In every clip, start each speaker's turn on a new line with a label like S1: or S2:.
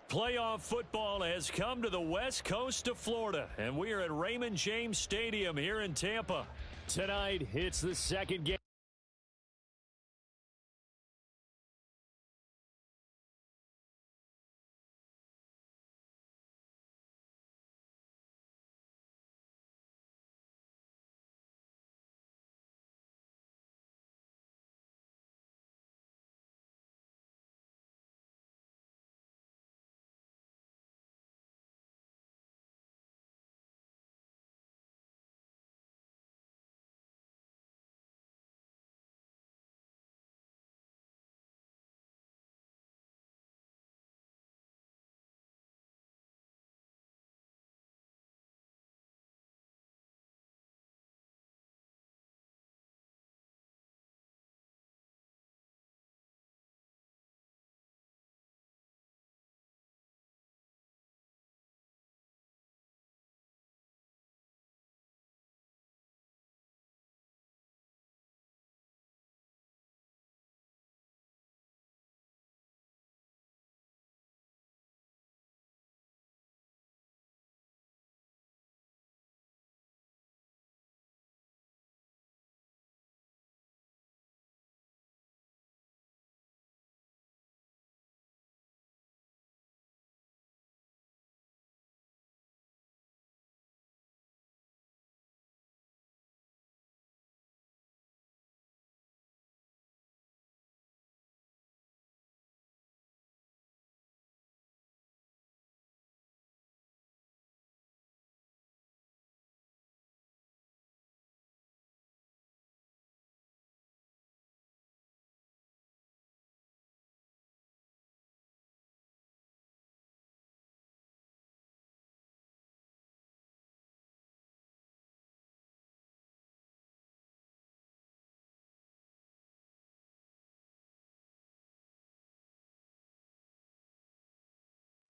S1: Playoff football has come to the west coast of Florida, and we are at Raymond James Stadium here in Tampa. Tonight, it's the second game.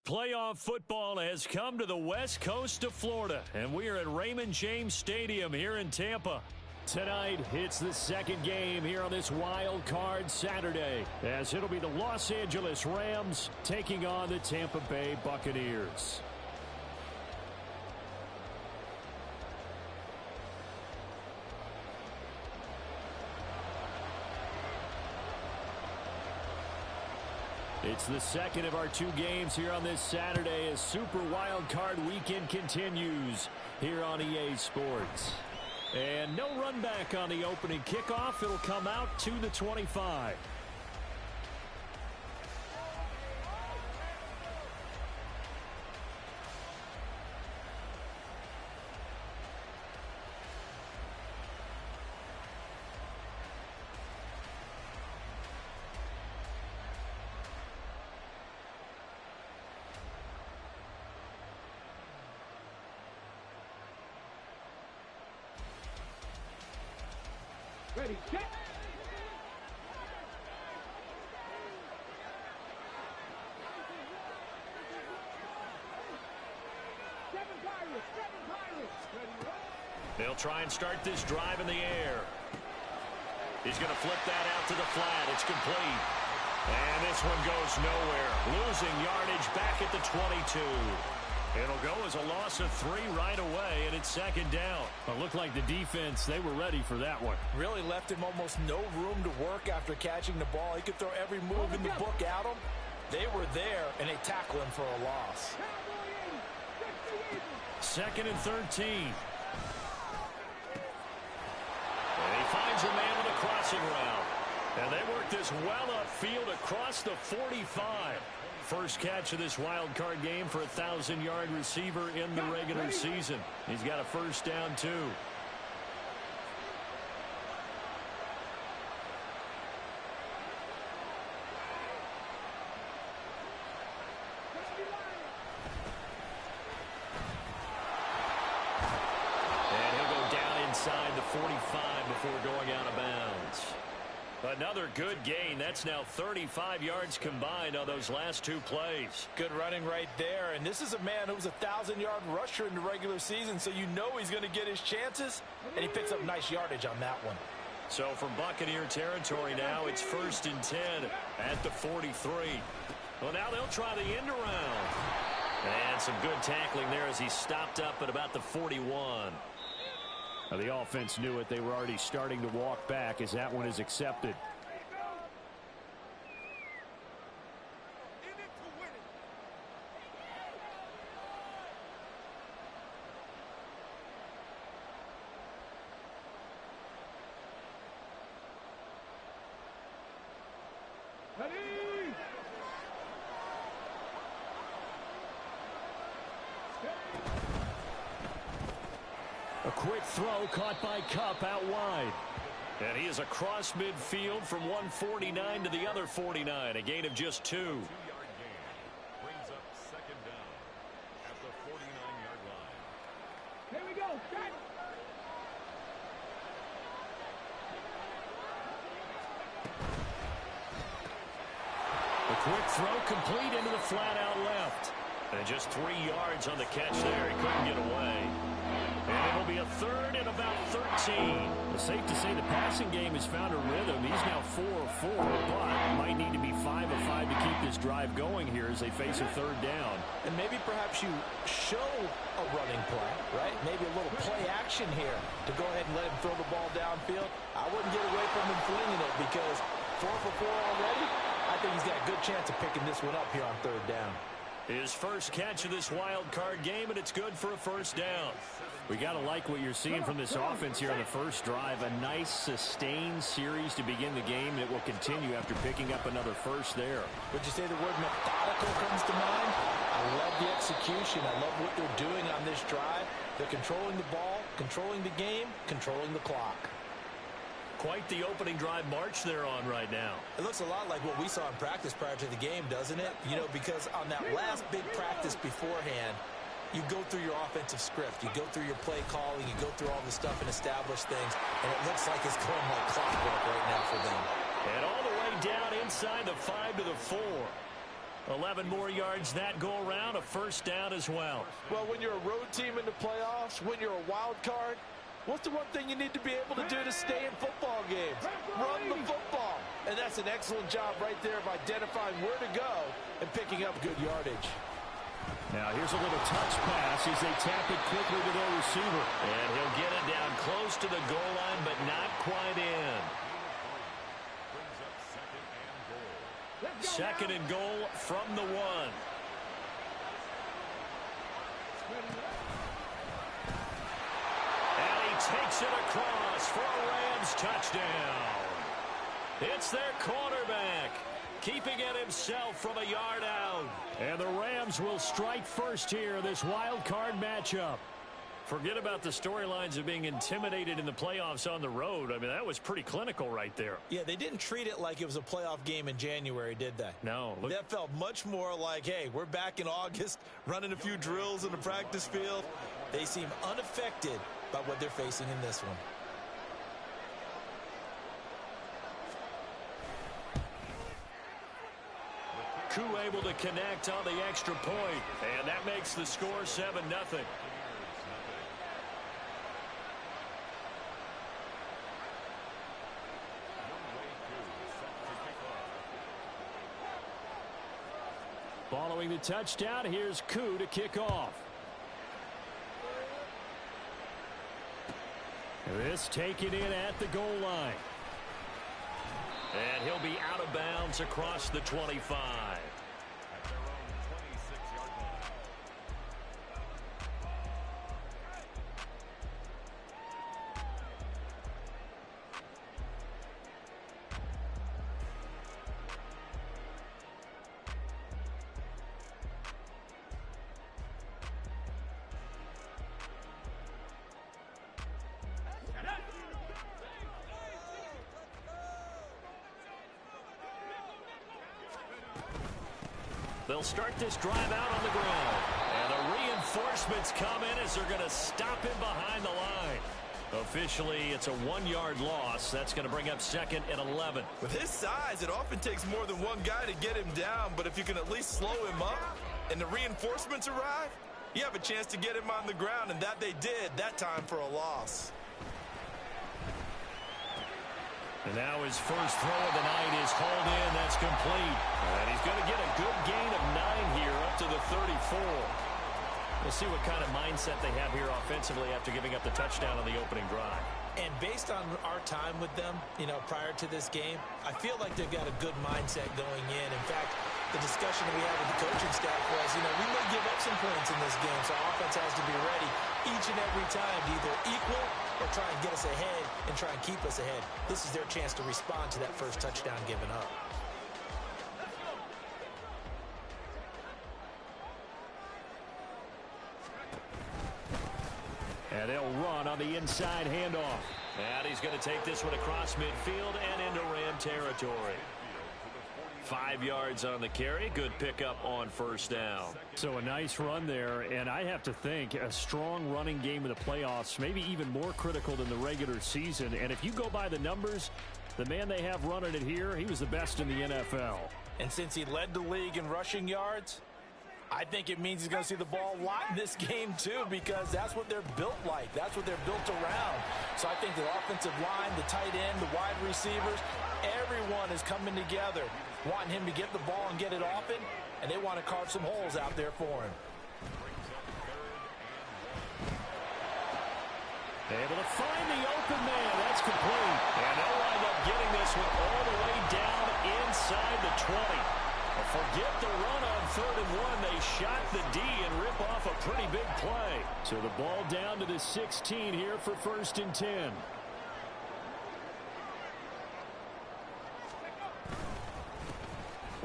S1: Playoff football has come to the west coast of Florida, and we are at Raymond James Stadium here in Tampa. Tonight, it's the second game here on this wild card Saturday, as it'll be the Los Angeles Rams taking on the Tampa Bay Buccaneers. It's the second of our two games here on this Saturday as Super Wild Card Weekend continues here on EA Sports. And no run back on the opening kickoff. It'll come out to the 25.
S2: Ready, set. Seven Pirates.
S1: They'll try and start this drive in the air. He's going to flip that out to the flat. It's complete. And this one goes nowhere. Losing yardage back at the 22. It'll go as a loss of 3 right away, and it's second down. It looked like the defense, they were ready for that one.
S3: Really left him almost no room to work after catching the ball. He could throw every move in the book at him. They were there, and they tackle him for a loss.
S1: Second and 13. And he finds a man with a crossing route. And they work this well upfield across the 45. First catch of this wild card game for a 1,000-yard receiver in the regular season. He's got a first down, too. And he'll go down inside the 45 before going out of bounds. Another good gain. That's now 35 yards combined on those last two plays.
S3: Good running right there. And this is a man who was a 1,000-yard rusher in the regular season, so you know he's going to get his chances, and he picks up nice yardage on that one.
S1: So from Buccaneer territory now, it's 1st and 10 at the 43. Well, now they'll try the end around. And some good tackling there as he stopped up at about the 41.
S4: Now, the offense knew it. They were already starting to walk back as that one is accepted. A quick throw caught by Kupp out wide.
S1: And he is across midfield from 149 to the other 49. A gain of just 2.
S5: Two-yard gain brings up second down at the 49-yard line.
S2: Here we go. Set.
S1: The quick throw complete into the flat out left. And just 3 yards on the catch there. He couldn't get away. And it'll be a third and about 13.
S4: It's safe to say the passing game has found a rhythm. He's now 4 of 4, but might need to be 5 of 5 to keep this drive going here as they face a third down.
S3: And maybe perhaps you show a running play, right? Maybe a little play action here to go ahead and let him throw the ball downfield. I wouldn't get away from him flinging it because 4 for 4 already. I think he's got a good chance of picking this one up here on third down.
S1: His first catch of this wild card game, and it's good for a first down.
S4: We got to like what you're seeing from this offense here on the first drive. A nice, sustained series to begin the game that will continue after picking up another first there.
S3: Would you say the word methodical comes to mind? I love the execution. I love what they're doing on this drive. They're controlling the ball, controlling the game, controlling the clock.
S1: Quite the opening drive march they're on right now.
S3: It looks a lot like what we saw in practice prior to the game, doesn't it? You know, because on that last big practice beforehand, you go through your offensive script. You go through your play calling. You go through all the stuff and establish things. And it looks like it's going like clockwork right now for them.
S1: And all the way down inside the 5 to the 4. 11 more yards that go around, a first down as well.
S3: Well, when you're a road team in the playoffs, when you're a wild card, what's the one thing you need to be able to do to stay in football games? Run the football. And that's an excellent job right there of identifying where to go and picking up good yardage.
S4: Now here's a little touch pass as they tap it quickly to their receiver.
S1: And he'll get it down close to the goal line, but not quite in.
S5: Brings up
S1: Second and goal from the 1. And he takes it across for a Rams touchdown. It's their quarterback, keeping it himself from a yard out.
S4: And the Rams will strike first here, this wild card matchup.
S1: Forget about the storylines of being intimidated in the playoffs on the road. I mean, that was pretty clinical right there.
S3: Yeah, they didn't treat it like it was a playoff game in January, did they?
S1: No.
S3: That felt much more like, hey, we're back in August, running a few drills in the practice field. They seem unaffected by what they're facing in this one.
S1: Koo able to connect on the extra point, and that makes the score 7-0.
S4: Following the touchdown, here's Koo to kick off. This taken in at the goal line.
S1: And he'll be out of bounds across the 25.
S5: at their own 26-yard line.
S1: They'll start this drive out on the ground. And the reinforcements come in as they're going to stop him behind the line. Officially, it's a 1-yard loss. That's going to bring up second and 11.
S6: With his size, it often takes more than one guy to get him down, but if you can at least slow him up and the reinforcements arrive, you have a chance to get him on the ground, and that they did that time for a loss.
S1: And now his first throw of the night is hauled in. That's complete. And he's going to get a good gain of 9 here up to the 34. We'll see what kind of mindset they have here offensively after giving up the touchdown on the opening drive.
S3: And based on our time with them, prior to this game, I feel like they've got a good mindset going in. In fact, the discussion that we had with the coaching staff was, we may give up some points in this game, so our offense has to be ready each and every time to either equal or try and get us ahead and try and keep us ahead. This is their chance to respond to that first touchdown given up.
S4: And they'll run on the inside handoff.
S1: And he's going to take this one across midfield and into Ram territory. 5 yards on the carry. Good pickup on first down.
S4: So a nice run there, and I have to think a strong running game in the playoffs, maybe even more critical than the regular season. And if you go by the numbers, the man they have running it here, he was the best in the NFL.
S3: And since he led the league in rushing yards, I think it means he's going to see the ball a lot in this game, too, because that's what they're built like. That's what they're built around. So I think the offensive line, the tight end, the wide receivers, everyone is coming together, wanting him to get the ball and get it often, and they want to carve some holes out there for him.
S4: Able to find the open man. That's complete.
S1: And they'll wind up getting this one all the way down inside the 20. Forget the run on 3rd and 1. They shot the D and rip off a pretty big play.
S4: So the ball down to the 16 here for 1st and 10.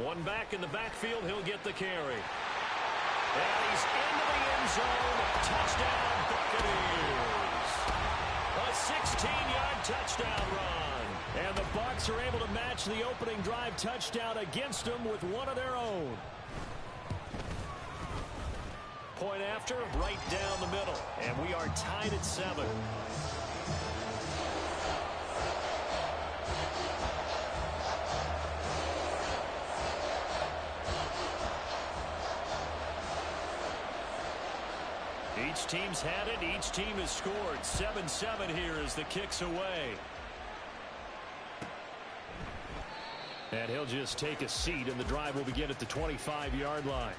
S1: One back in the backfield. He'll get the carry. And he's into the end zone. Touchdown, Buccaneers. A 16-yard touchdown run.
S4: And the Bucs are able to match the opening drive touchdown against them with one of their own.
S1: Point after, right down the middle. And we are tied at 7. Each team's had it. Each team has scored. 7-7 here as the kick's away.
S4: And he'll just take a seat, and the drive will begin at the 25-yard line.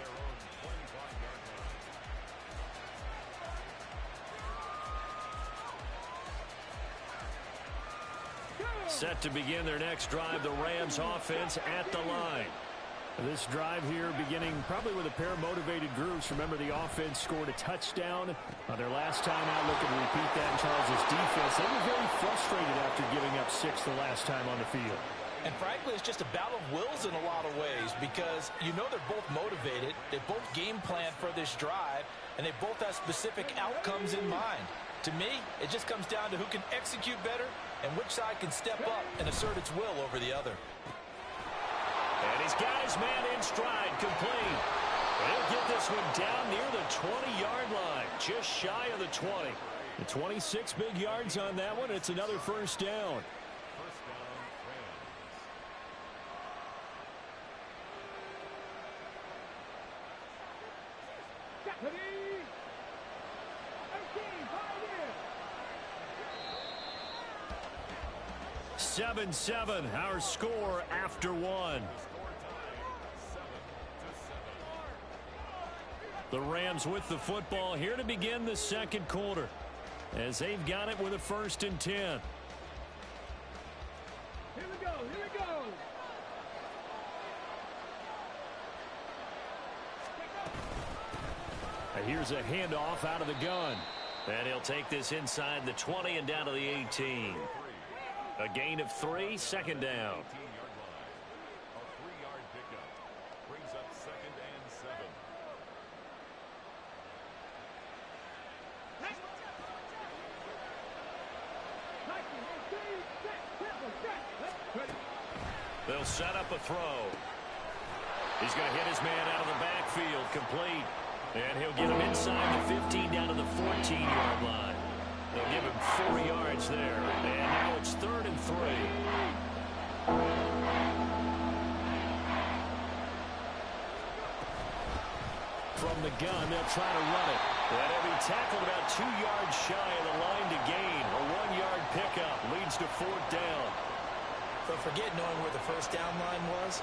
S1: Set to begin their next drive, the Rams offense at the line.
S4: This drive here beginning probably with a pair of motivated groups. Remember, the offense scored a touchdown on their last time out. Looking to repeat that in Charles' defense. They were very frustrated after giving up 6 the last time on the field.
S3: And frankly, it's just a battle of wills in a lot of ways because they're both motivated. They both game plan for this drive, and they both have specific outcomes in mind. To me, it just comes down to who can execute better and which side can step up and assert its will over the other.
S1: And he's got his man in stride, complete. He'll get this one down near the 20-yard line, just shy of the 20.
S4: The 26 big yards on that one. It's another first down.
S2: Ready?
S1: 7-7, our score after 1. The Rams with the football here to begin the second quarter as they've got it with a 1st and 10.
S2: Here we go, here we go.
S1: Here's a handoff out of the gun. And he'll take this inside the 20 and down to the 18. A gain of 3, 2nd down.
S5: A 3-yard pickup brings up 2nd and 7.
S1: They'll set up a throw. He's going to hit his man out of the backfield, complete. And he'll get him inside the 15 down to the 14-yard line. They'll give him 4 yards there. And now it's 3rd and 3.
S4: From the gun, they'll try to run it.
S1: And he'll be tackled about 2 yards shy of the line to gain. A 1-yard pickup leads to 4th down.
S3: But forget knowing where the first down line was.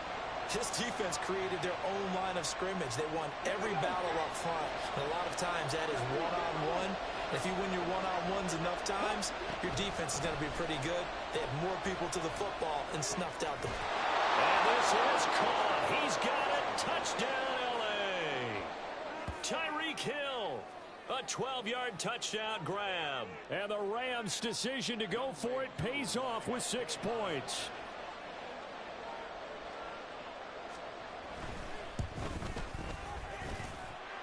S3: This defense created their own line of scrimmage. They won every battle up front. And a lot of times that is one-on-one. If you win your one-on-ones enough times, your defense is going to be pretty good. They had more people to the football and snuffed out the...
S1: And this is caught. He's got it. Touchdown, L.A. Tyreek Hill. A 12-yard touchdown grab.
S4: And the Rams' decision to go for it pays off with 6 points.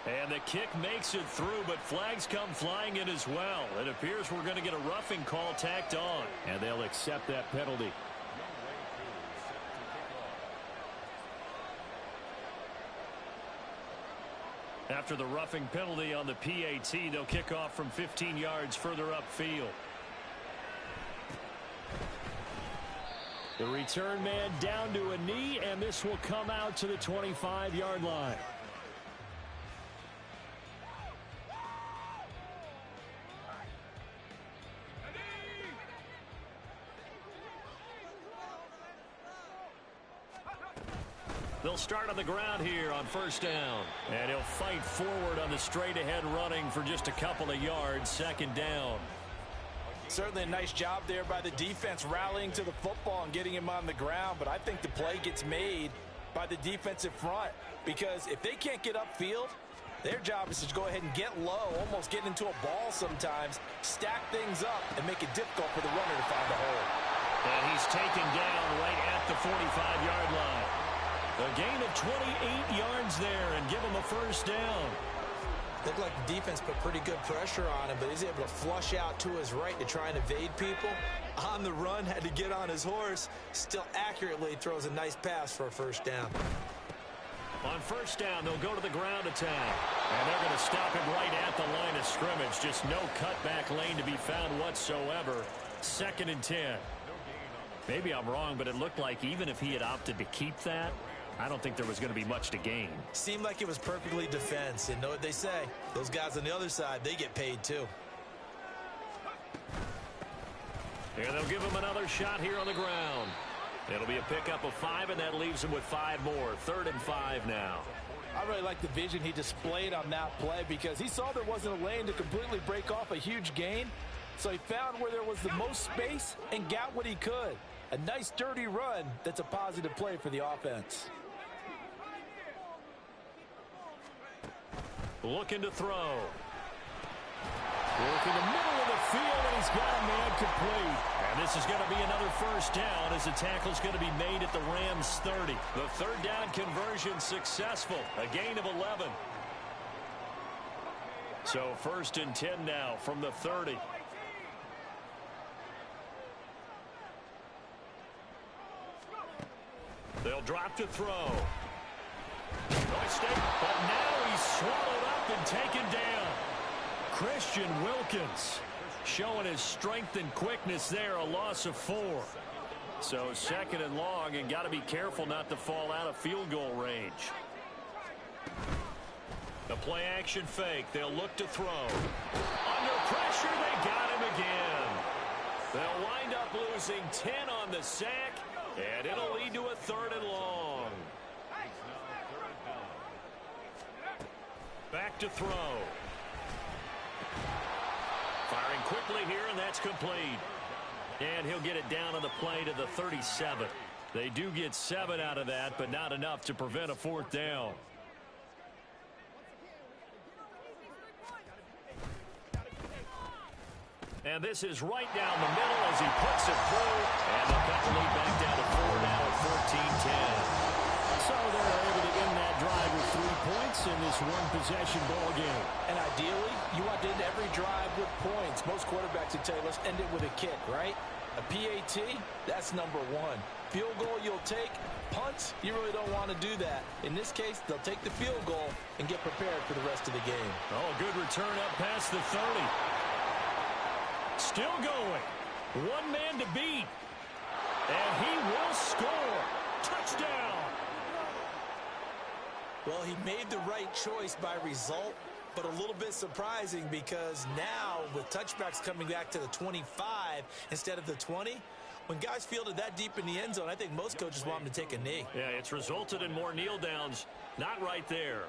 S1: And the kick makes it through, but flags come flying in as well. It appears we're going to get a roughing call tacked on.
S4: And they'll accept that penalty.
S1: After the roughing penalty on the PAT, they'll kick off from 15 yards further upfield.
S4: The return man down to a knee, and this will come out to the 25-yard line.
S1: They'll start on the ground here on first down. And he'll fight forward on the straight-ahead running for just a couple of yards, second down.
S3: Certainly a nice job there by the defense rallying to the football and getting him on the ground. But I think the play gets made by the defensive front, because if they can't get upfield, their job is to go ahead and get low, almost get into a ball sometimes, stack things up, and make it difficult for the runner to find a hole.
S1: And he's taken down right at the 45-yard line. A gain of 28 yards there and give him a first down.
S3: Looked like the defense put pretty good pressure on him, but he's able to flush out to his right to try and evade people. On the run, had to get on his horse. Still accurately throws a nice pass for a first down.
S1: On first down, they'll go to the ground attack. And they're going to stop him right at the line of scrimmage. Just no cutback lane to be found whatsoever. 2nd and 10. Maybe I'm wrong, but it looked like even if he had opted to keep that, I don't think there was going to be much to gain.
S3: Seemed like it was perfectly defense. And know what they say? Those guys on the other side, they get paid too.
S1: And they'll give him another shot here on the ground. It'll be a pickup of 5, and that leaves him with 5 more. 3rd and 5 now.
S3: I really like the vision he displayed on that play, because he saw there wasn't a lane to completely break off a huge gain. So he found where there was the most space and got what he could. A nice dirty run that's a positive play for the offense.
S1: Looking to throw.
S4: Work in the middle of the field, and he's got a man complete.
S1: And this is going to be another first down as the tackle's going to be made at the Rams' 30. The 3rd down conversion successful. A gain of 11. So 1st and 10 now from the 30. They'll drop to throw. Nice step, but now he's swallowed up and taken down. Christian Wilkins showing his strength and quickness there, a loss of 4. So 2nd and long, and got to be careful not to fall out of field goal range. The play action fake. They'll look to throw. Under pressure, they got him again. They'll wind up losing 10 on the sack, and it'll lead to a 3rd and long. Back to throw. Firing quickly here, and that's complete. And he'll get it down on the play to the 37. They do get 7 out of that, but not enough to prevent a 4th down. And this is right down the middle as he puts it through. And they'll cut the lead back down to 4 now at 14-10.
S4: So they're able to end that drive with 3 points in this one-possession ball game.
S3: And ideally, you want to end every drive with points. Most quarterbacks would tell you, let's end it with a kick, right? A PAT, that's number 1. Field goal you'll take. Punts, you really don't want to do that. In this case, they'll take the field goal and get prepared for the rest of the game.
S1: Oh, good return up past the 30. Still going. 1 man to beat. And he will score. Touchdown.
S3: Well, he made the right choice by result, but a little bit surprising because now with touchbacks coming back to the 25 instead of the 20, When guys fielded that deep in the end zone, I think most coaches want them to take a knee.
S1: Yeah, it's resulted in more kneel downs. Not right there.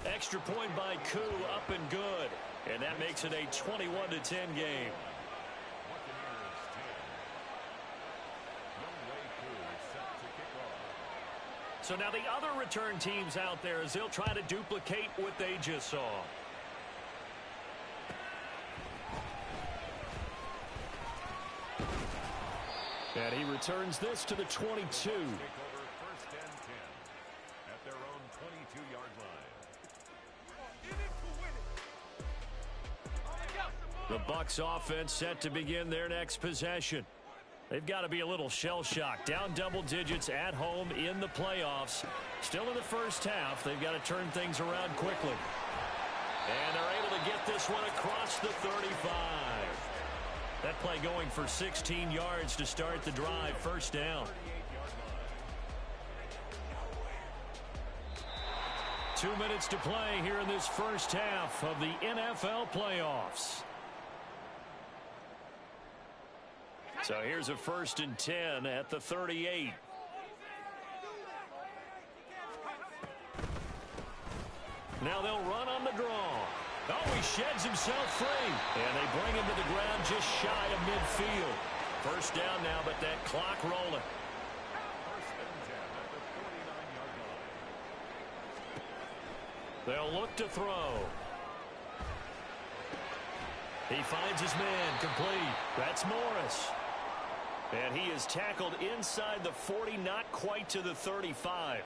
S1: Extra point by Koo, up and good. And that makes it a 21-10 game. So now the other return teams out there as they'll try to duplicate what they just saw.
S4: And he returns this to the 22.
S5: Take over first and 10 at their own 22-yard line.
S1: The Bucs offense set to begin their next possession. They've got to be a little shell-shocked. Down double digits at home in the playoffs. Still in the first half. They've got to turn things around quickly. And they're able to get this one across the 35. That play going for 16 yards to start the drive. First down. 2 minutes to play here in this first half of the NFL playoffs. So here's a 1st and 10 at the 38. Now they'll run on the draw. Oh, he sheds himself free. And they bring him to the ground just shy of midfield. First down now, but that clock rolling.
S5: First and 10 at the 49-yard line.
S1: They'll look to throw. He finds his man, complete. That's Morris. And he is tackled inside the 40, not quite to the 35.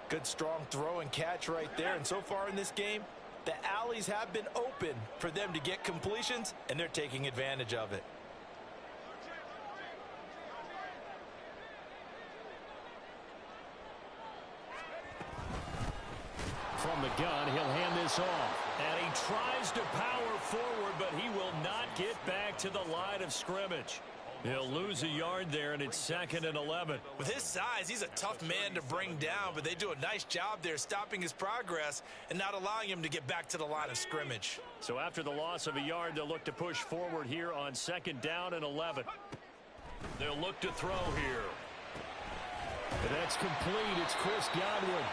S3: Good strong throw and catch right there. And so far in this game, the alleys have been open for them to get completions, and they're taking advantage of it.
S4: From the gun, he'll hand this off.
S1: And he tries to power forward, but he will not get back to the line of scrimmage. He'll lose a yard there, and it's 2nd and 11.
S3: With his size, he's a tough man to bring down, but they do a nice job there stopping his progress and not allowing him to get back to the line of scrimmage.
S1: So after the loss of a yard, they'll look to push forward here on 2nd down and 11. They'll look to throw here.
S4: And that's complete. It's Chris Godwin.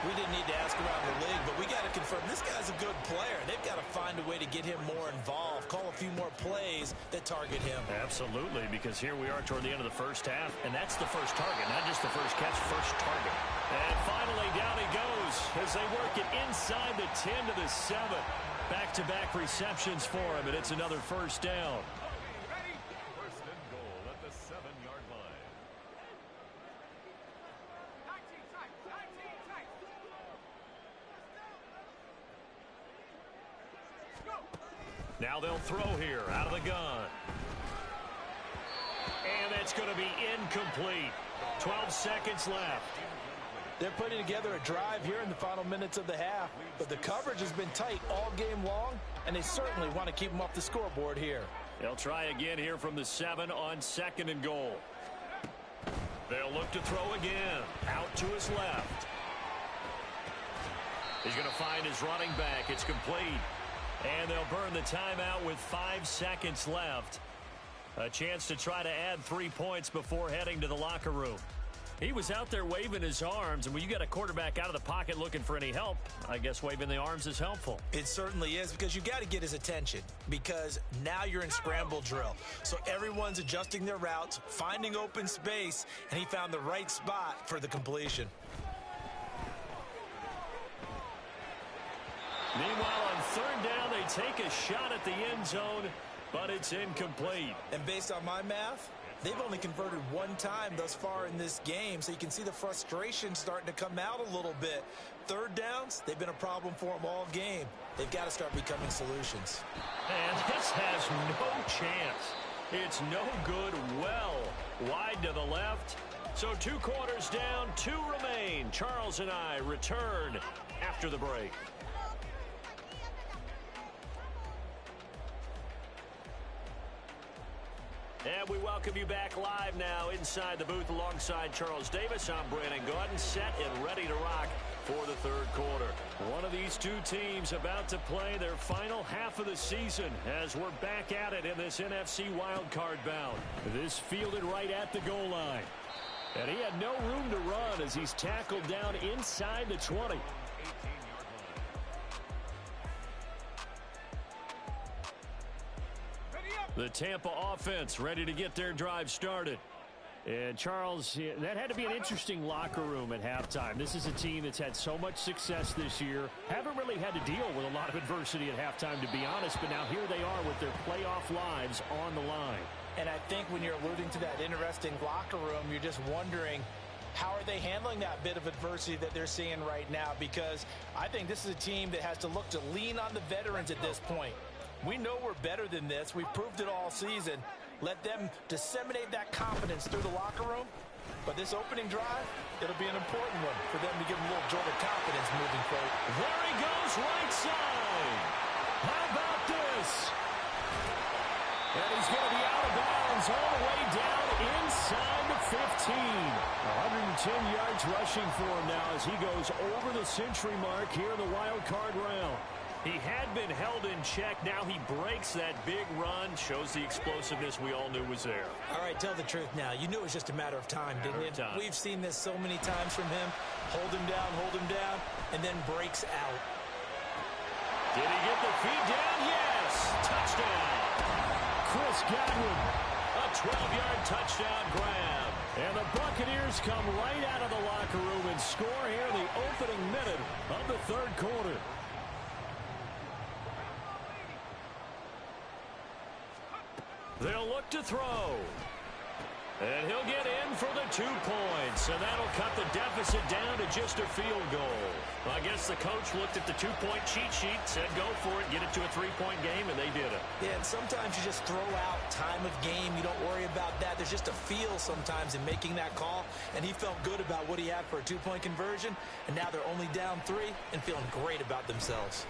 S3: We didn't need to ask around the league, but we got to confirm this guy's a good player. They've got to find a way to get him more involved, call a few more plays that target him.
S1: Absolutely, because here we are toward the end of the first half, and that's the first target, not just the first catch, first target. And finally, down he goes as they work it inside the 10 to the 7. Back-to-back receptions for him, and it's another first down.
S5: First and goal at the 7-yard line.
S1: Now they'll throw here out of the gun. And that's going to be incomplete. 12 seconds left.
S3: They're putting together a drive here in the final minutes of the half, but the coverage has been tight all game long, and they certainly want to keep them off the scoreboard here.
S1: They'll try again here from the 7 on 2nd and goal. They'll look to throw again. Out to his left. He's going to find his running back. It's complete. And they'll burn the timeout with 5 seconds left. A chance to try to add 3 points before heading to the locker room. He was out there waving his arms, and when you got a quarterback out of the pocket looking for any help, I guess waving the arms is helpful.
S3: It certainly is, because you got to get his attention, because now you're in scramble drill. So everyone's adjusting their routes, finding open space, and he found the right spot for the completion.
S1: Meanwhile, on 3rd down, they take a shot at the end zone, but it's incomplete.
S3: And based on my math, they've only converted 1 time thus far in this game, so you can see the frustration starting to come out a little bit. 3rd downs, they've been a problem for them all game. They've got to start becoming solutions.
S1: And this has no chance. It's no good, well wide to the left. So 2 quarters down, 2 remain. Charles and I return after the break. And we welcome you back live now inside the booth alongside Charles Davis. I'm Brandon Gaudin, set and ready to rock for the third quarter. One of these two teams about to play their final half of the season as we're back at it in this NFC wildcard bout. This fielded right at the goal line. And he had no room to run as he's tackled down inside the 20. The Tampa offense ready to get their drive started. And Charles, that had to be an interesting locker room at halftime. This is a team that's had so much success this year. Haven't really had to deal with a lot of adversity at halftime, to be honest. But now here they are with their playoff lives on the line.
S3: And I think when you're alluding to that interesting locker room, you're just wondering, how are they handling that bit of adversity that they're seeing right now? Because I think this is a team that has to look to lean on the veterans at this point. We know we're better than this. We've proved it all season. Let them disseminate that confidence through the locker room. But this opening drive, it'll be an important one for them to give them a little jolt of confidence moving forward.
S1: There he goes, right side. How about this? And he's going to be out of bounds all the way down inside the 15. 110 yards rushing for him now as he goes over the century mark here in the wild card round. He had been held in check. Now he breaks that big run. Shows the explosiveness we all knew was there.
S3: All right, tell the truth now. You knew it was just a matter of time, didn't you? We've seen this so many times from him. Hold him down, and then breaks out.
S1: Did he get the feet down? Yes! Touchdown!
S4: Chris Godwin.
S1: A 12-yard touchdown grab.
S4: And the Buccaneers come right out of the locker room and score here in the opening minute of the third quarter.
S1: They'll look to throw. And he'll get in for the 2 points. And that'll cut the deficit down to just a field goal. Well, I guess the coach looked at the 2-point cheat sheet, said go for it, get it to a 3-point game, and they did it.
S3: Yeah, and sometimes you just throw out time of game. You don't worry about that. There's just a feel sometimes in making that call. And he felt good about what he had for a 2-point conversion. And now they're only down 3 and feeling great about themselves.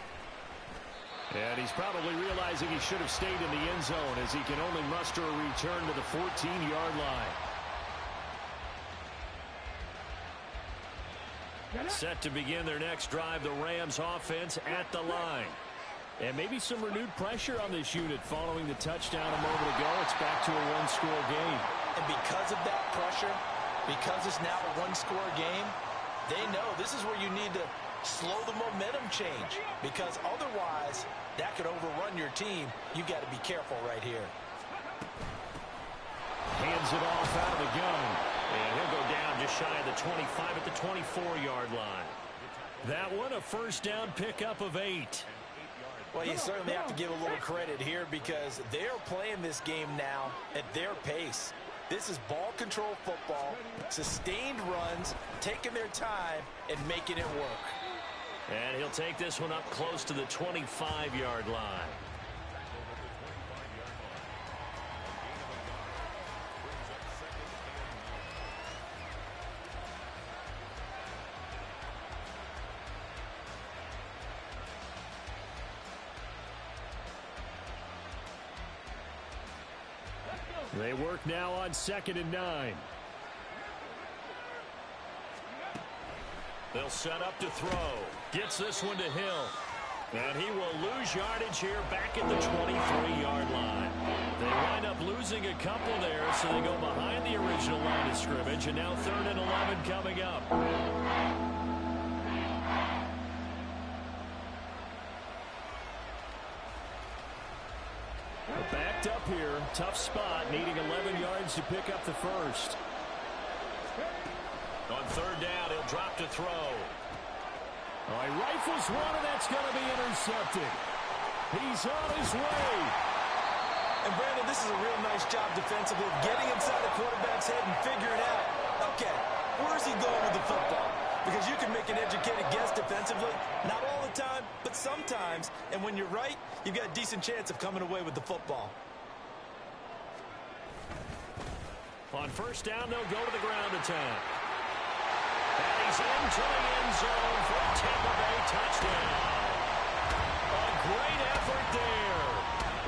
S4: And he's probably realizing he should have stayed in the end zone as he can only muster a return to the 14-yard line.
S1: Set to begin their next drive, the Rams offense at the line.
S4: And maybe some renewed pressure on this unit following the touchdown a moment ago. It's back to a one-score game.
S3: And because of that pressure, because it's now a one-score game, they know this is where you need to slow the momentum change, because otherwise that could overrun your team. You got to be careful right here.
S4: Hands it off out of the gun.
S1: And he'll go down just shy of the 25 at the 24-yard line.
S4: That one a first down pickup of 8.
S3: Well, you certainly have to give a little credit here because they're playing this game now at their pace. This is ball control football, sustained runs, taking their time, and making it work.
S1: And he'll take this one up close to the 25-yard line.
S4: They work now on 2nd and 9.
S1: They'll set up to throw. Gets this one to Hill. And he will lose yardage here back at the 23-yard line. They wind up losing a couple there, so they go behind the original line of scrimmage. And now 3rd and 11 coming up.
S4: Backed up here. Tough spot. Needing 11 yards to pick up the first.
S1: On 3rd down, he'll drop to throw.
S4: All right, rifles one, and that's going to be intercepted. He's on his way.
S3: And, Brandon, this is a real nice job defensively of getting inside the quarterback's head and figuring out, okay, where's he going with the football? Because you can make an educated guess defensively. Not all the time, but sometimes. And when you're right, you've got a decent chance of coming away with the football.
S1: On 1st down, they'll go to the ground attack. And he's into the end zone for a Tampa Bay touchdown. A great effort there.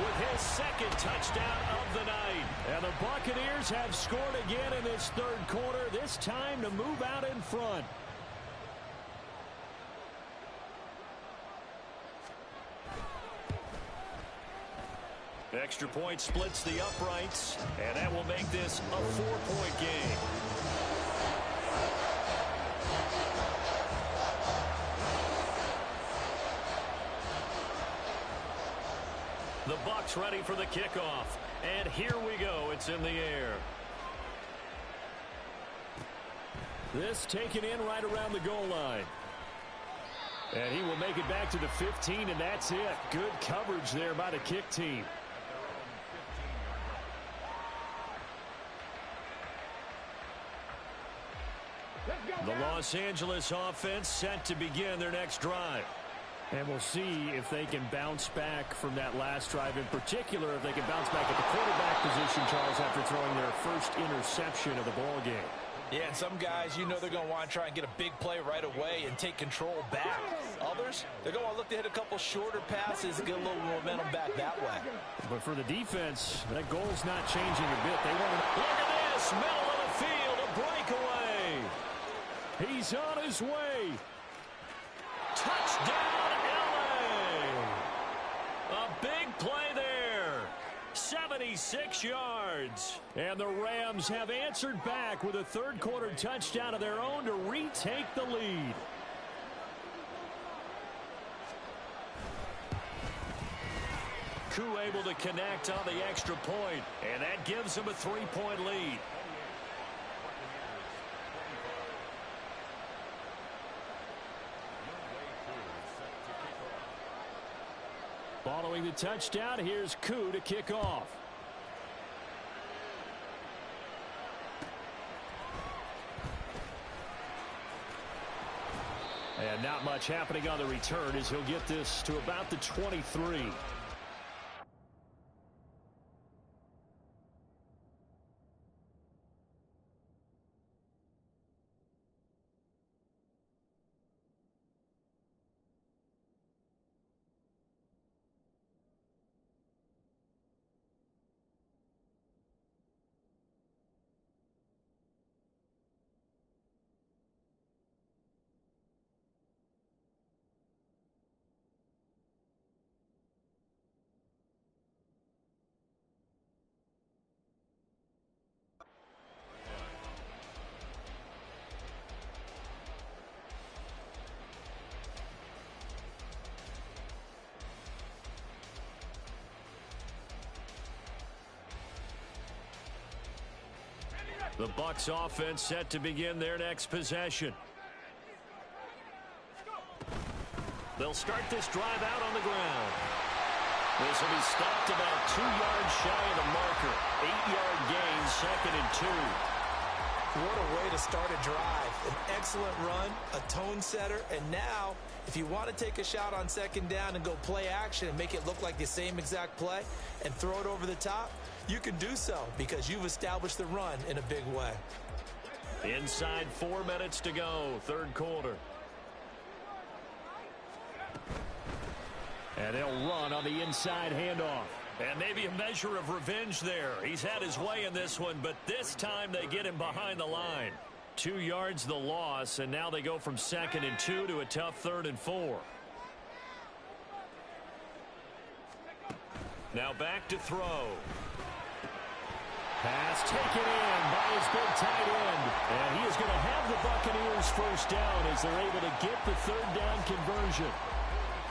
S4: with his second touchdown of the night. And the Buccaneers have scored again in this third quarter, this time to move out in front. Extra point splits the uprights, and that will make this a 4-point game. The Bucs ready for the kickoff, and here we go. It's in the air. This taken in right around the goal line. And he will make it back to the 15, and that's it. Good coverage there by the kick team. The Los Angeles offense set to begin their next drive. And we'll see if they can bounce back from that last drive, in particular if they can bounce back at the quarterback position, Charles, after throwing their first interception of the ball game.
S3: Yeah, and some guys, you know they're going to want to try and get a big play right away and take control back. Others, they're going to look to hit a couple shorter passes and get a little momentum back that way.
S4: But for the defense, that goal's not changing a bit. They want to... Look at this! Middle of the field, a breakaway! He's on his way! Touchdown, LA! A big play there! 76 yards. And the Rams have answered back with a third-quarter touchdown of their own to retake the lead. Koo able to connect on the extra point, and that gives them a 3-point lead. Following the touchdown, here's Koo to kick off. And not much happening on the return as he'll get this to about the 23. The Bucs offense set to begin their next possession. They'll start this drive out on the ground. This will be stopped about 2 yards shy of the marker. 8-yard gain, 2nd and 2.
S3: What a way to start a drive. An excellent run, a tone setter, and now if you want to take a shot on 2nd down and go play action and make it look like the same exact play and throw it over the top, you can do so because you've established the run in a big way.
S4: Inside 4 minutes to go, third quarter. And they'll run on the inside handoff. And maybe a measure of revenge there. He's had his way in this one, but this time they get him behind the line. 2 yards the loss, and now they go from 2nd and 2 to a tough 3rd and 4. Now back to throw. Pass taken in by his big tight end. And he is going to have the Buccaneers first down as they're able to get the 3rd down conversion.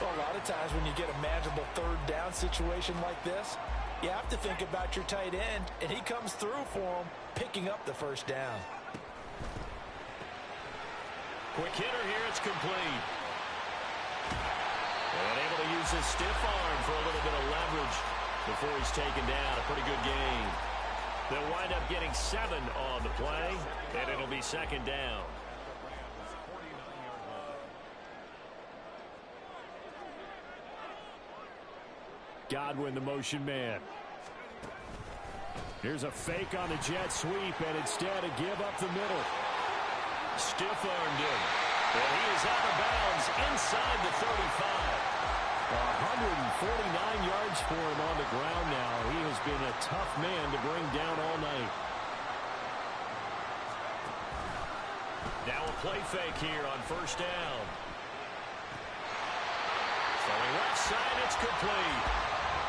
S3: Well, a lot of times when you get a manageable 3rd down situation like this, you have to think about your tight end, and he comes through for him, picking up the 1st down.
S4: Quick hitter here, it's complete. And able to use his stiff arm for a little bit of leverage before he's taken down. A pretty good game. They'll wind up getting 7 on the play, and it'll be 2nd down. Godwin, the motion man. Here's a fake on the jet sweep, and instead a give up the middle. Stiff-armed him. And he is out of bounds inside the 35. 149 yards for him on the ground now. He has been a tough man to bring down all night.
S1: Now a play fake here on first down. Throwing left side, it's complete.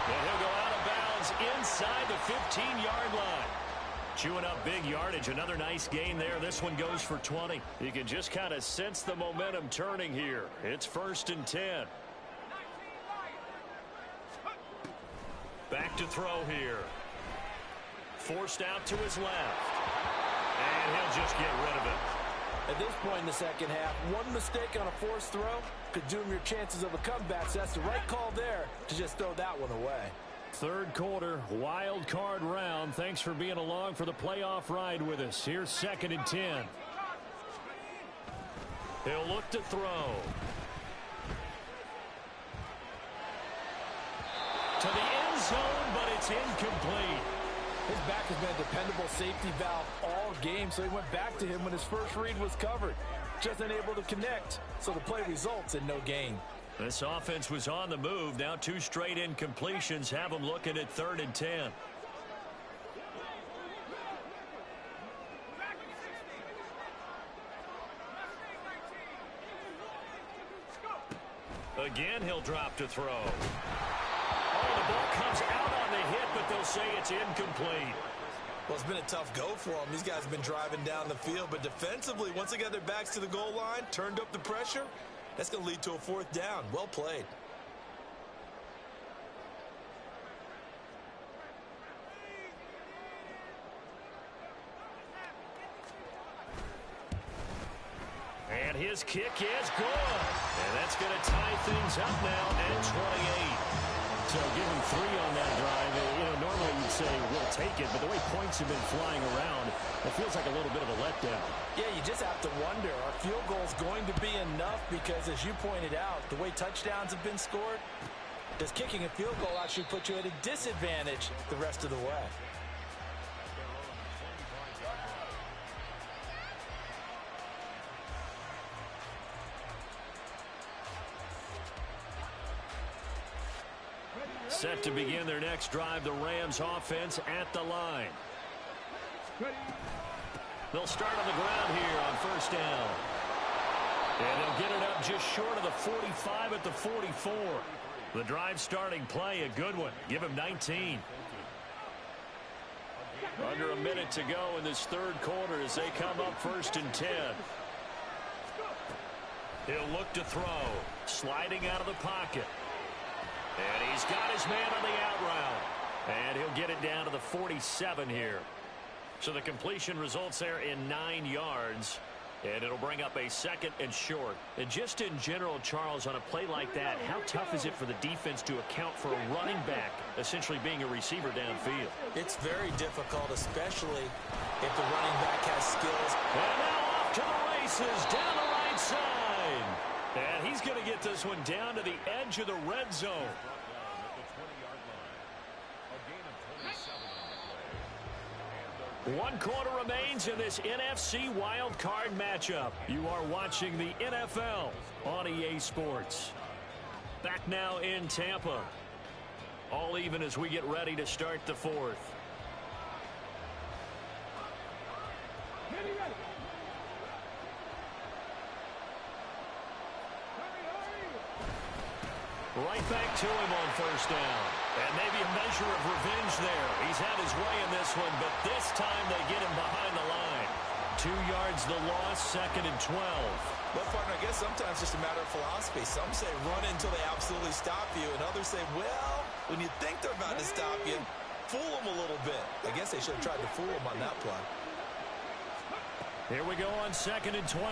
S1: And he'll go out of bounds inside the 15-yard line. Chewing up big yardage. Another nice gain there. This one goes for 20. You can just kind of sense the momentum turning here. It's 1st and 10. Back to throw here. Forced out to his left. And he'll just get rid of it.
S3: At this point in the second half, one mistake on a forced throw could doom your chances of a comeback. So that's the right call there to just throw that one away.
S4: Third quarter, wild card round. Thanks for being along for the playoff ride with us. Here's 2nd and 10. He'll look to throw. To the end zone, but it's incomplete.
S3: His back has been a dependable safety valve all game, so he went back to him when his first read was covered. Just unable to connect, so the play results in no gain.
S1: This offense was on the move. Now 2 straight incompletions have them looking at 3rd and 10. Again, he'll drop to throw. Oh, the ball comes out on the hit, but they'll say it's incomplete.
S6: Well, it's been a tough go for them. These guys have been driving down the field, but defensively, once they got their backs to the goal line, turned up the pressure, that's going to lead to a 4th down. Well played.
S1: And his kick is good. And that's going to tie things up now at 28.
S4: So give him 3 on that drive. Normally you'd say we'll take it, but the way points have been flying around, it feels like a little bit of a letdown.
S3: Yeah, you just have to wonder, are field goals going to be enough? Because as you pointed out, the way touchdowns have been scored, does kicking a field goal actually put you at a disadvantage the rest of the way?
S1: Set to begin their next drive, the Rams offense at the line. They'll start on the ground here on first down. And they'll get it up just short of the 45 at the 44. The drive starting play, a good one. Give him 19. Under a minute to go in this third quarter as they come up 1st and 10. He'll look to throw. Sliding out of the pocket. And he's got his man on the out route. And he'll get it down to the 47 here. So the completion results there in 9 yards. And it'll bring up a 2nd and short. And just in general, Charles, on a play like that, how tough is it for the defense to account for a running back essentially being a receiver downfield?
S3: It's very difficult, especially if the running back has skills.
S1: And now off to the races down the right side. And he's going to get this one down to the edge of the red zone. One quarter remains in this NFC wild card matchup. You are watching the NFL on EA Sports. Back now in Tampa. All even as we get ready to start the 4th. Right back to him on first down. And maybe a measure of revenge there. He's had his way in this one, but this time they get him behind the line. 2 yards the loss, 2nd and 12.
S6: Well, partner, I guess sometimes it's just a matter of philosophy. Some say run until they absolutely stop you, and others say, well, when you think they're about to stop you, fool them a little bit. I guess they should have tried to fool them on that play.
S1: Here we go on 2nd and 12.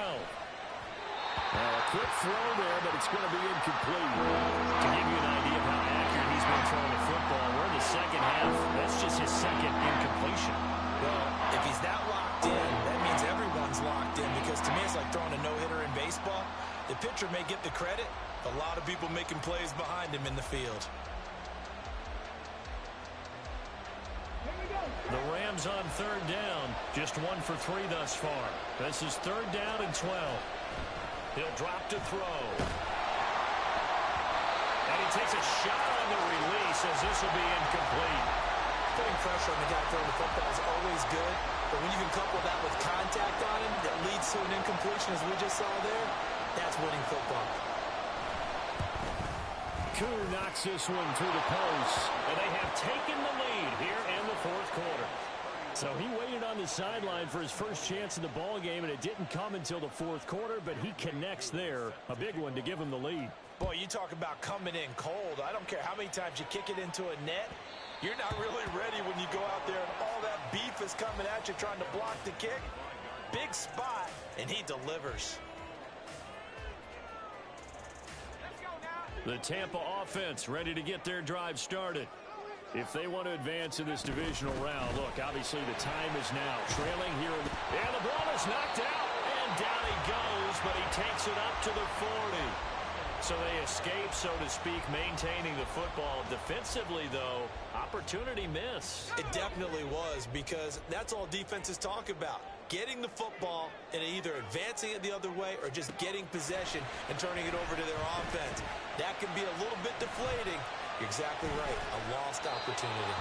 S4: A quick throw there, but it's going to be incomplete.
S1: To give you an idea of how accurate he's been throwing the football, we're in the second half. That's just his 2nd incompletion.
S3: Well, if he's that locked in, that means everyone's locked in, because to me it's like throwing a no-hitter in baseball. The pitcher may get the credit,
S6: A lot of people making plays behind him in the field.
S1: The Rams on 3rd down, just 1 for 3 thus far. This is 3rd down and 12. He'll drop to throw. And he takes a shot on the release as this will be incomplete.
S6: Putting pressure on the guy throwing the football is always good, but when you can couple that with contact on him that leads to an incompletion, as we just saw there, that's winning football.
S4: Koo knocks this one through the post.
S1: And they have taken the lead here in the fourth quarter.
S4: So he waited on the sideline for his first chance in the ball game, and it didn't come until the fourth quarter, but he connects there. A big one to give him the lead.
S3: Boy, you talk about coming in cold. I don't care how many times you kick it into a net. You're not really ready when you go out there and all that beef is coming at you trying to block the kick. Big spot, and he delivers.
S4: The Tampa offense ready to get their drive started. If they want to advance in this divisional round, look, obviously the time is now. Trailing here.
S1: And the ball is knocked out. And down he goes, but he takes it up to the 40. So they escape, so to speak, maintaining the football. Defensively, though, opportunity miss.
S6: It definitely was, because that's all defenses talk about. Getting the football and either advancing it the other way or just getting possession and turning it over to their offense. That can be a little bit deflating. You're exactly right. A lost opportunity.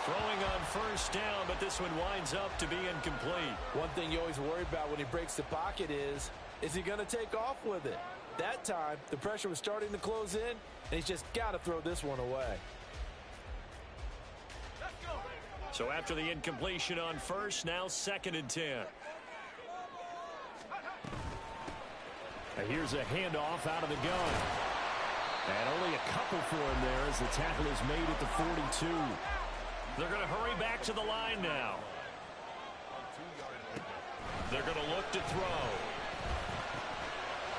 S4: Throwing on first down, but this one winds up to be incomplete.
S3: One thing you always worry about when he breaks the pocket is he going to take off with it? That time, the pressure was starting to close in, and he's just got to throw this one away.
S4: So after the incompletion on first, now 2nd and 10. Here's a handoff out of the gun. And only a couple for him there as the tackle is made at the 42.
S1: They're going to hurry back to the line now. They're going to look to throw.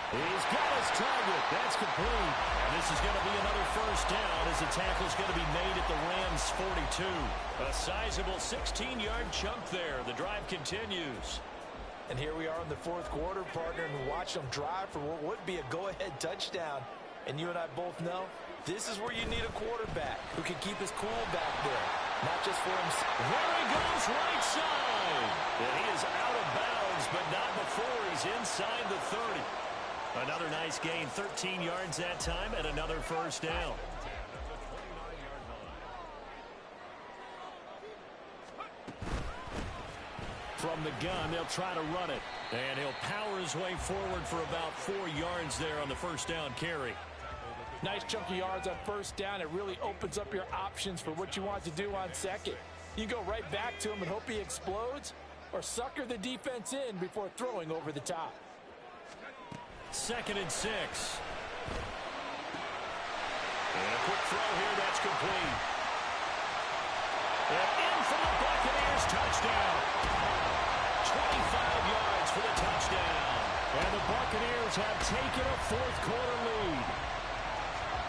S4: He's got his target. That's complete.
S1: And this is going to be another first down as the tackle is going to be made at the Rams' 42. A sizable 16-yard chunk there. The drive continues.
S3: And here we are in the fourth quarter, partner, and we watch them drive for what would be a go-ahead touchdown. And you and I both know this is where you need a quarterback who can keep his cool back there, not just for himself.
S1: There he goes, right side. And he is out of bounds, but not before he's inside the 30. Another nice gain, 13 yards that time, and another first down.
S4: From the gun, they'll try to run it.
S1: And he'll power his way forward for about 4 yards there on the first down carry.
S3: Nice chunk of yards on first down. It really opens up your options for what you want to do on second. You go right back to him and hope he explodes, or sucker the defense in before throwing over the top.
S1: 2nd and 6. And a quick throw here, that's complete. And in for the Buccaneers, touchdown. 25 yards for the touchdown.
S4: And the Buccaneers have taken a fourth quarter lead.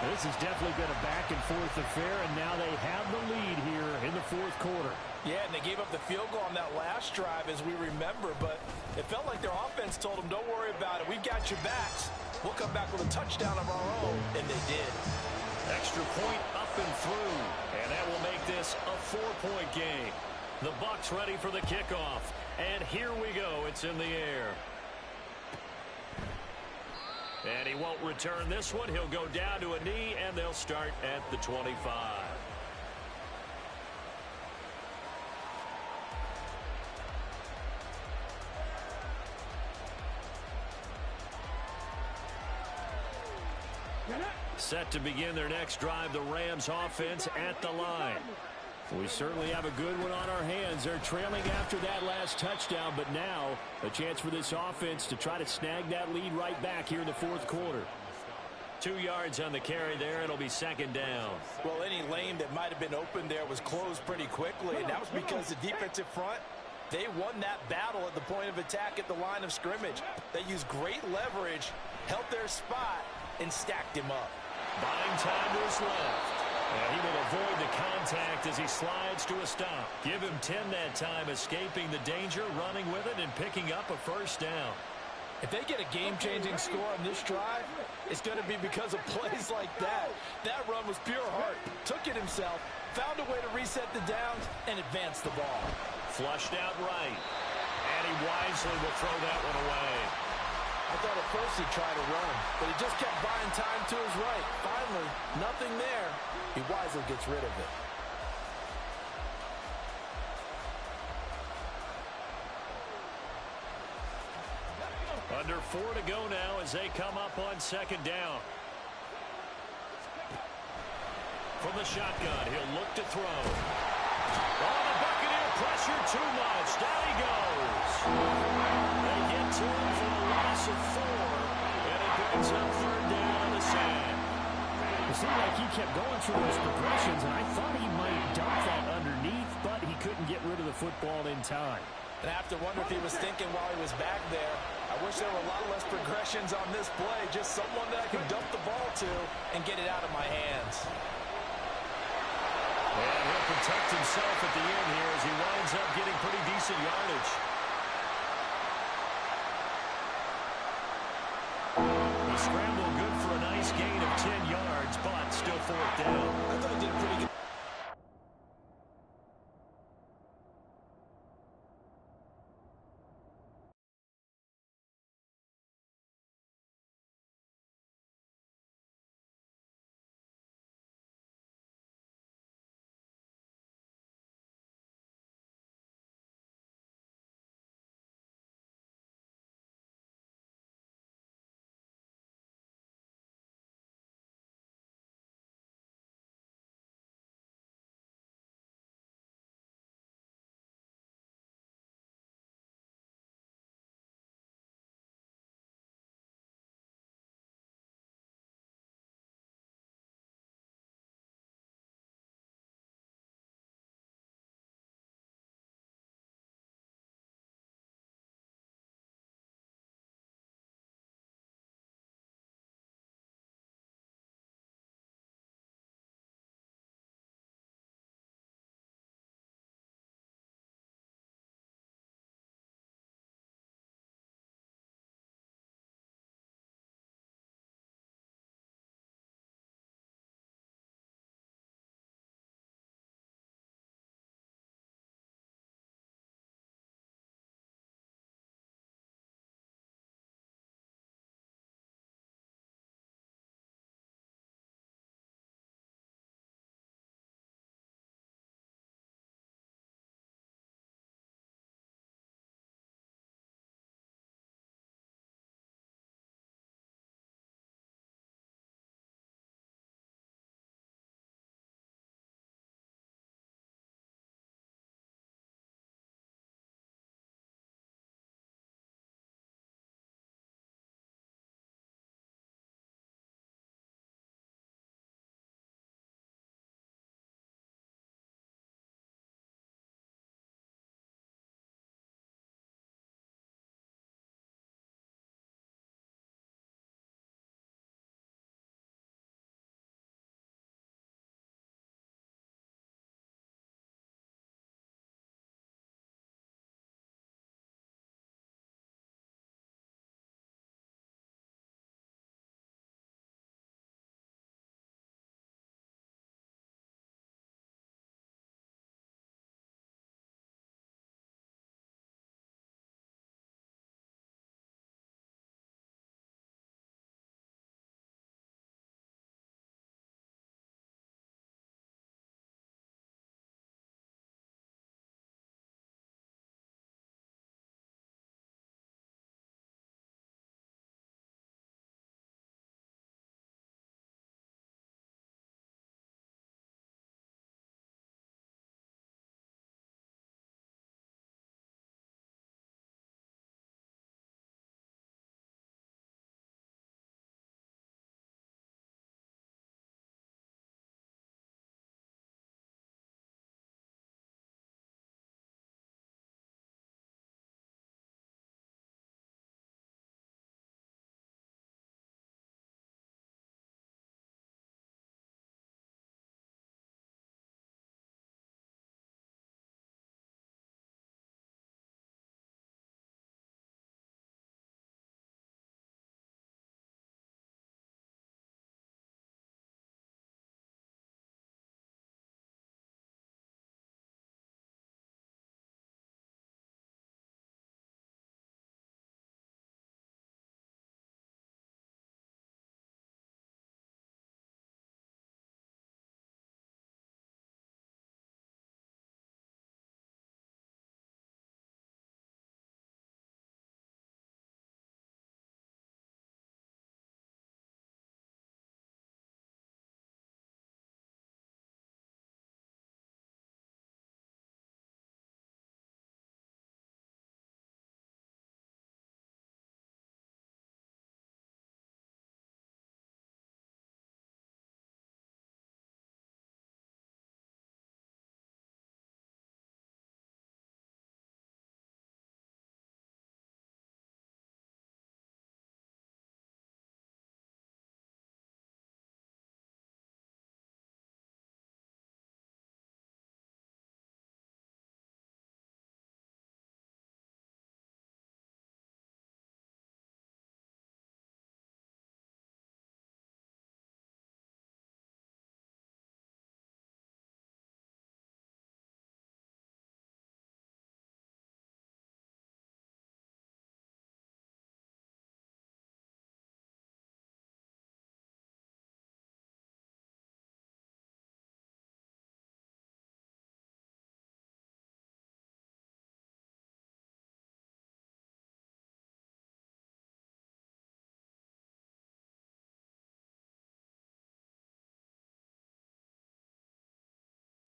S4: This has definitely been a back-and-forth affair, and now they have the lead here in the fourth quarter.
S3: Yeah, and they gave up the field goal on that last drive, as we remember, but it felt like their offense told them, don't worry about it. We've got your backs. We'll come back with a touchdown of our own, and they did.
S1: Extra point up and through, and that will make this a 4-point game. The Bucs ready for the kickoff, and here we go. It's in the air. And he won't return this one. He'll go down to a knee, and they'll start at the 25. Set to begin their next drive, the Rams offense at the line.
S4: We certainly have a good one on our hands. They're trailing after that last touchdown, but now a chance for this offense to try to snag that lead right back here in the fourth quarter.
S1: 2 yards on the carry there. It'll be 2nd down.
S3: Well, any lane that might have been open there was closed pretty quickly, and that was because the defensive front, they won that battle at the point of attack at the line of scrimmage. They used great leverage, held their spot, and stacked him up.
S1: Buying time to his left. And he will avoid the contact as he slides to a stop. Give him 10 that time, escaping the danger, running with it, and picking up a first down.
S3: If they get a game-changing score on this drive, it's going to be because of plays like that. That run was pure heart. Took it himself, found a way to reset the downs, and advance the ball.
S1: Flushed out right. And he wisely will throw that one away.
S3: I thought if first he tried to run, but he just kept buying time to his right. Finally, nothing there. He wisely gets rid of it.
S1: Under 4 to go now as they come up on second down. From the shotgun, he'll look to throw. Oh, the Buccaneer pressure too much. Down he goes. They get to him for a loss of 4, and it brings up third down on the sand.
S4: It seemed like he kept going through those progressions, and I thought he might dump that underneath, but he couldn't get rid of the football in time.
S3: And I have to wonder if he was thinking while he was back there, I wish there were a lot less progressions on this play, just someone that I could dump the ball to and get it out of my hands.
S1: And he'll protect himself at the end here as he winds up getting pretty decent yardage. He scrambled good for a nice gain of 10 yards, but still fourth down.
S6: I thought he did a pretty good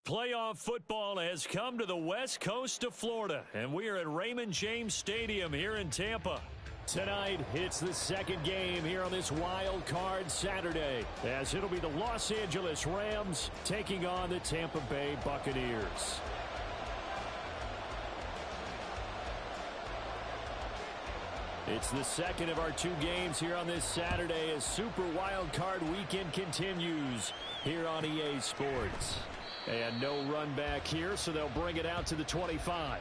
S1: Playoff football has come to the west coast of Florida, and we are at Raymond James Stadium here in Tampa.
S4: Tonight, it's the second game here on this wild card Saturday, as it'll be the Los Angeles Rams taking on the Tampa Bay Buccaneers. It's the second of our two games here on this Saturday as Super Wild Card Weekend continues here on EA Sports. And no run back here, so they'll bring it out to the 25.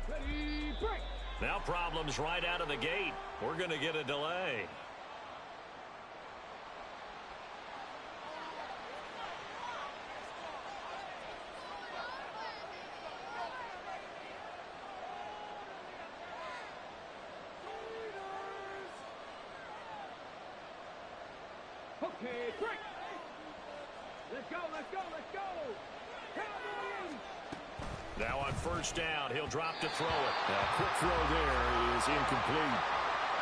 S2: Ready, break.
S1: Now problems right out of the gate. We're going to get a delay.
S2: Okay, break. Let's go, let's go, let's go. Cowboys.
S1: Now on first down, he'll drop to throw it.
S4: A quick throw there is incomplete.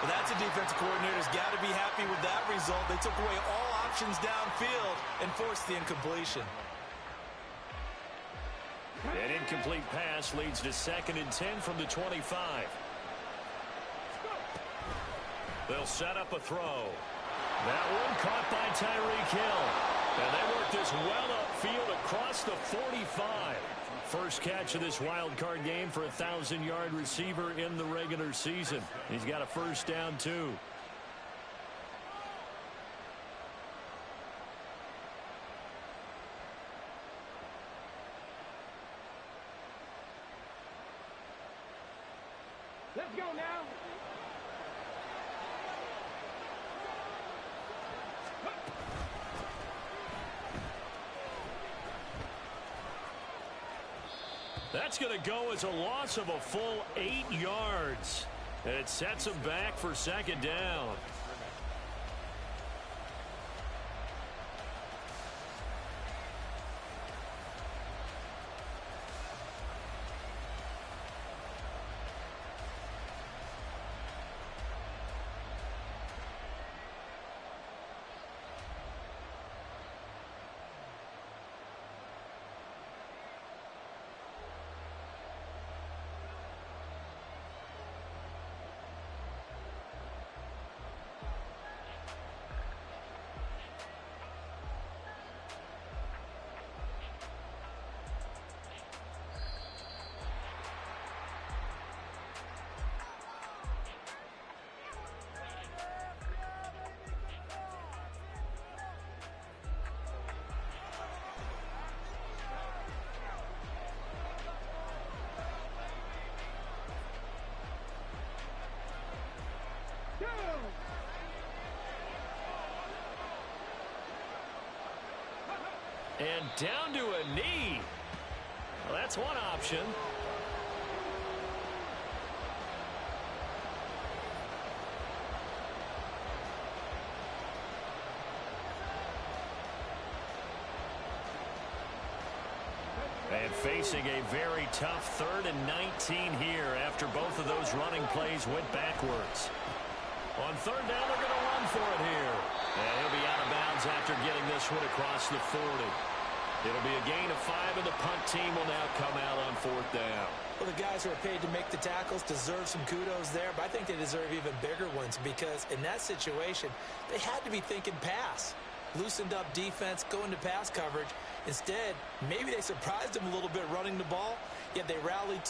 S6: Well, that's a defensive coordinator's got to be happy with that result. They took away all options downfield and forced the incompletion.
S1: An incomplete pass leads to 2nd and 10 from the 25. They'll set up a throw. That one caught by Tyreek Hill. And they work this well upfield across the 45. First catch of this wild card game for a 1,000-yard receiver in the regular season. He's got a first down, too.
S2: Let's go now.
S1: That's going to go as a loss of a full 8 yards. And it sets him back for 2nd down. And down to a knee. Well, that's one option. And facing a very tough 3rd and 19 here after both of those running plays went backwards. On 3rd down, they're going to run for it here. And he'll be out of bounds after getting this one across the 40. It'll be a gain of 5, and the punt team will now come out on 4th down.
S6: Well, the guys who are paid to make the tackles deserve some kudos there, but I think they deserve even bigger ones because in that situation, they had to be thinking pass. Loosened up defense, going to pass coverage. Instead, maybe they surprised them a little bit running the ball, yet they rallied.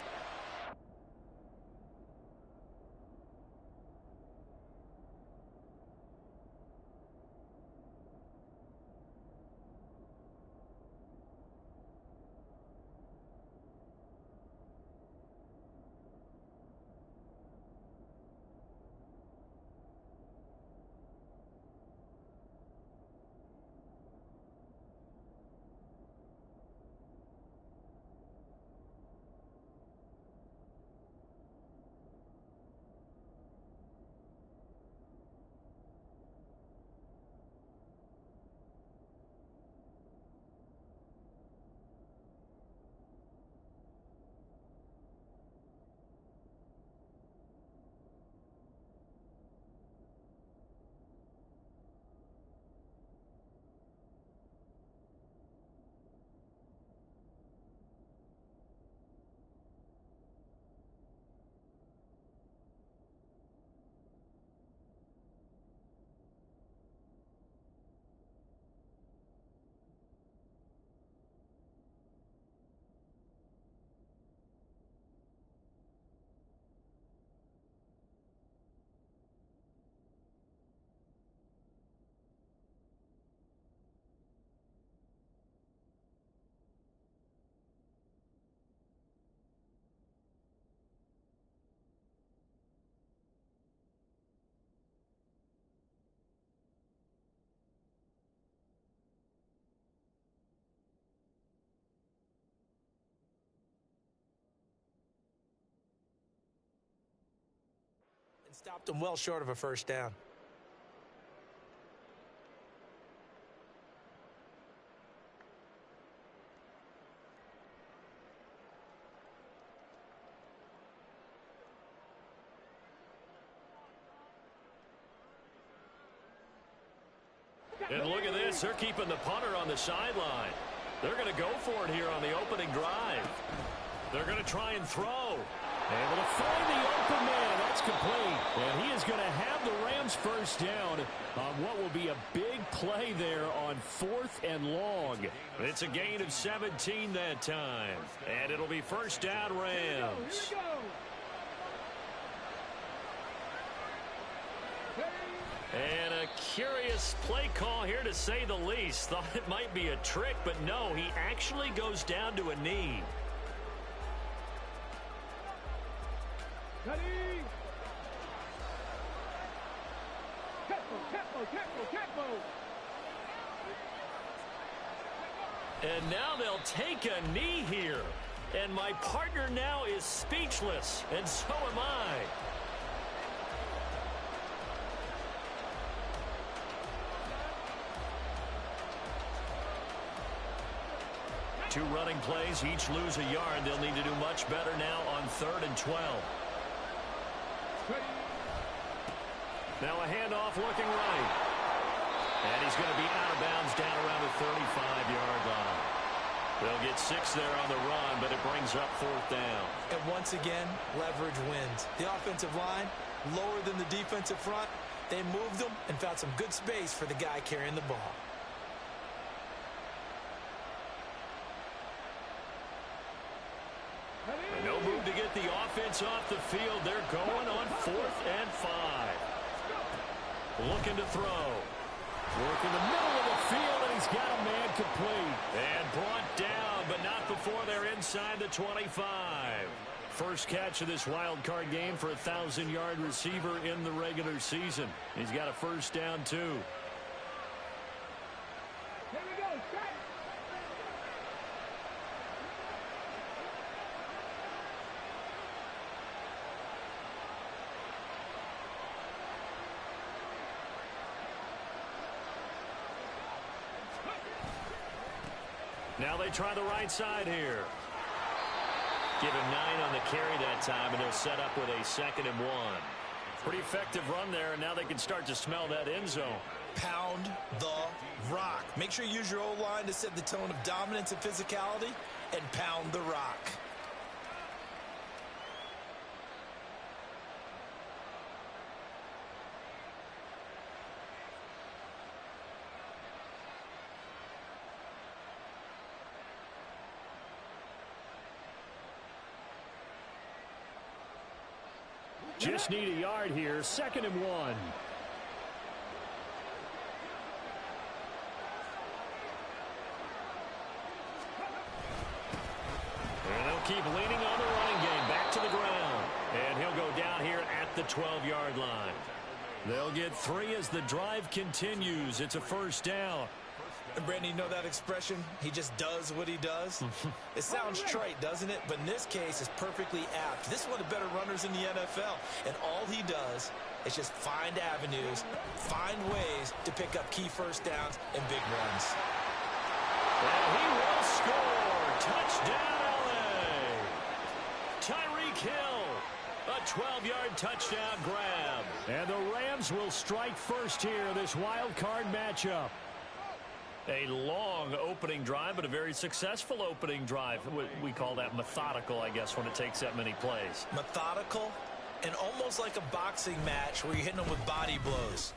S6: Stopped them well short of a first down.
S1: And look at this. They're keeping the punter on the sideline. They're going to go for it here on the opening drive. They're going to try and throw. Able to find the open man. That's complete. And he is going to have the Rams first down on what will be a big play there on 4th and long. It's a gain of 17 that time. And it'll be first down Rams.
S2: Here we go.
S1: And a curious play call here, to say the least. Thought it might be a trick, but no, he actually goes down to a knee.
S2: Ready? Tempo.
S1: And now they'll take a knee here. And my partner now is speechless, and so am I. Two running plays, each lose a yard. They'll need to do much better now on 3rd and 12. Now a handoff looking right. And he's going to be out of bounds down around the 35-yard line. They'll get 6 there on the run, but it brings up 4th down.
S6: And once again, leverage wins. The offensive line, lower than the defensive front. They moved them and found some good space for the guy carrying the ball.
S1: No move to get the offense off the field. They're going on 4th and 5. Looking to throw. Work in the middle of the field, and he's got a man complete. And brought down, but not before they're inside the 25. First catch of this wild card game for a 1,000-yard receiver in the regular season. He's got a first down, too.
S2: Here we go. Set.
S1: Now they try the right side here. Give him 9 on the carry that time, and they'll set up with a 2nd and 1. Pretty effective run there, and now they can start to smell that end zone.
S6: Pound the rock. Make sure you use your O-line to set the tone of dominance and physicality, and pound the rock.
S4: Just need a yard here. 2nd and 1.
S1: And they'll keep leaning on the running game. Back to the ground. And he'll go down here at the 12-yard line. They'll get 3 as the drive continues. It's a first down.
S6: And Brandon, you know that expression? He just does what he does? It sounds trite, doesn't it? But in this case, it's perfectly apt. This is one of the better runners in the NFL. And all he does is just find avenues, find ways to pick up key first downs and big runs.
S1: And he will score. Touchdown, L.A. Tyreek Hill. A 12-yard touchdown grab.
S4: And the Rams will strike first here, this wild card matchup.
S1: A long opening drive, but a very successful opening drive. We call that methodical, I guess, when it takes that many plays.
S6: Methodical and almost like a boxing match where you're hitting them with body blows.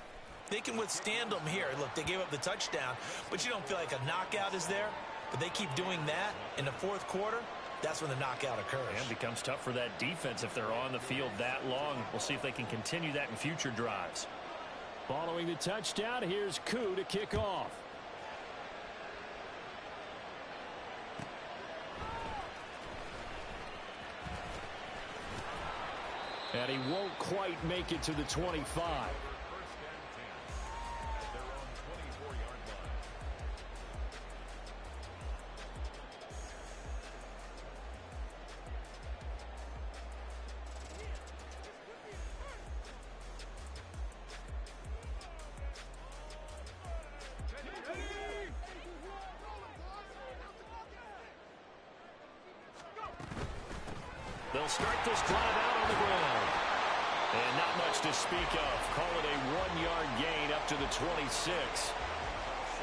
S6: They can withstand them here. Look, they gave up the touchdown, but you don't feel like a knockout is there. But they keep doing that in the 4th quarter. That's when the knockout occurs.
S1: And it becomes tough for that defense if they're on the field that long. We'll see if they can continue that in future drives.
S4: Following the touchdown, here's Koo to kick off. And he won't quite make it to the 25.
S1: They'll start this drive out on the ground. And not much to speak of. Call it a 1-yard gain up to the 26.